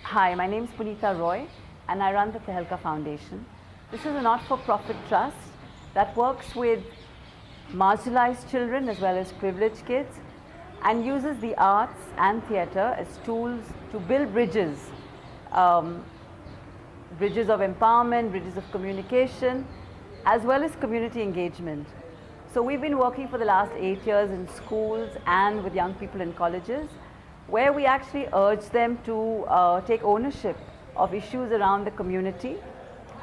Hi, my name is Punita Roy and I run the Tehelka Foundation. This is a not-for-profit trust that works with marginalized children as well as privileged kids and uses the arts and theatre as tools to build bridges, bridges of empowerment, bridges of communication, as well as community engagement. So we've been working for the last 8 years in schools and with young people in colleges, where we actually urge them to take ownership of issues around the community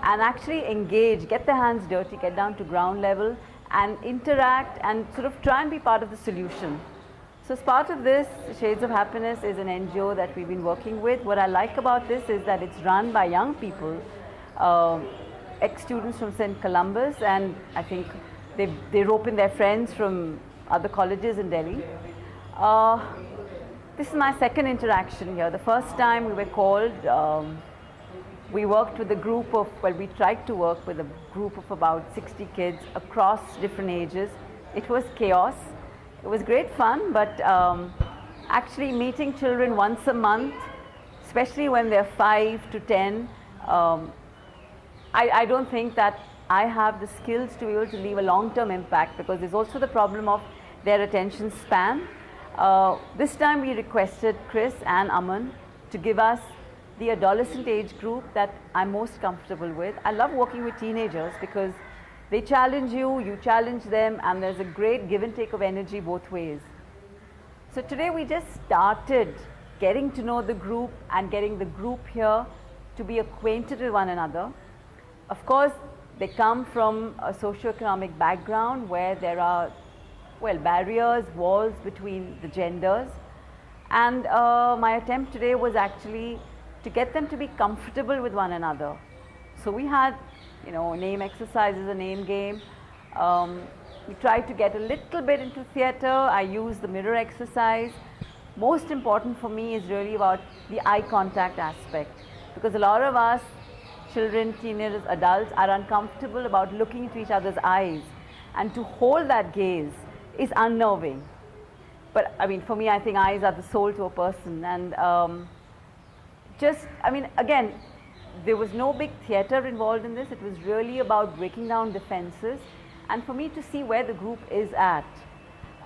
and actually engage, get their hands dirty, get down to ground level and interact and sort of try and be part of the solution. So as part of this, Shades of Happiness is an NGO that we've been working with. What I like about this is that it's run by young people, ex-students from St.Columba, and I think they rope in their friends from other colleges in Delhi. This is my second interaction here. The first time we were called, we worked with a group of, well, we tried to work with a group of about 60 kids across different ages. It was chaos. It was great fun, but actually meeting children once a month, especially when they're 5 to 10, I don't think that I have the skills to be able to leave a long-term impact, because there's also the problem of their attention span. This time we requested Chris and Aman to give us the adolescent age group that I'm most comfortable with. I love working with teenagers because they challenge you, you challenge them, and there's a great give and take of energy both ways. So today we just started getting to know the group and getting the group here to be acquainted with one another. Of course, they come from a socioeconomic background where there are, well, barriers, walls between the genders. And my attempt today was actually to get them to be comfortable with one another. So we had, name exercises, a name game. We tried to get a little bit into theatre. I used the mirror exercise. Most important for me is really about the eye contact aspect, because a lot of us, children, teenagers, adults, are uncomfortable about looking into each other's eyes, and to hold that gaze is unnerving. But I mean, for me, I think eyes are the soul to a person, and again, there was no big theatre involved in this. It was really about breaking down defenses, and for me to see where the group is at.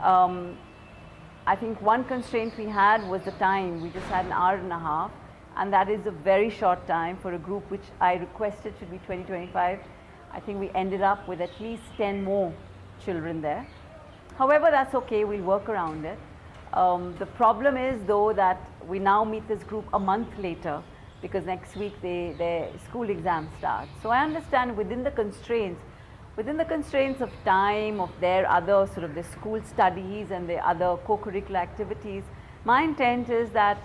I think one constraint we had was the time. We just had an hour and a half, and that is a very short time for a group which I requested should be 20-25. I think we ended up with at least 10 more children there. However, that's okay, we'll work around it. The problem is, though, that we now meet this group a month later, because next week their school exam starts. So I understand within the constraints of time, of their other sort of their school studies and their other co-curricular activities, my intent is that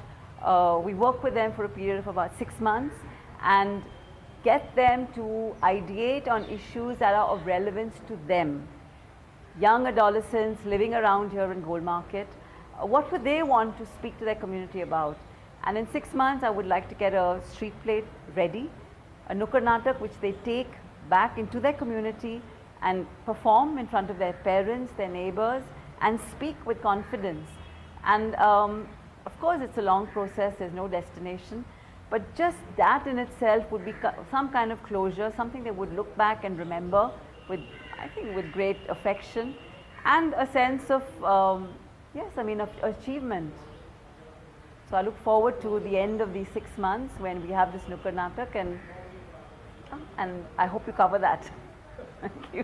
we work with them for a period of about 6 months and get them to ideate on issues that are of relevance to them. Young adolescents living around here in Gold Market, what would they want to speak to their community about? And in 6 months, I would like to get a street play ready, a Nukkad Natak which they take back into their community and perform in front of their parents, their neighbors, and speak with confidence. And of course, it's a long process, there's no destination, but just that in itself would be some kind of closure, something they would look back and remember with, I think, with great affection and a sense of, of achievement. So I look forward to the end of these 6 months when we have this Nukkad Natak, and I hope you cover that. Thank you.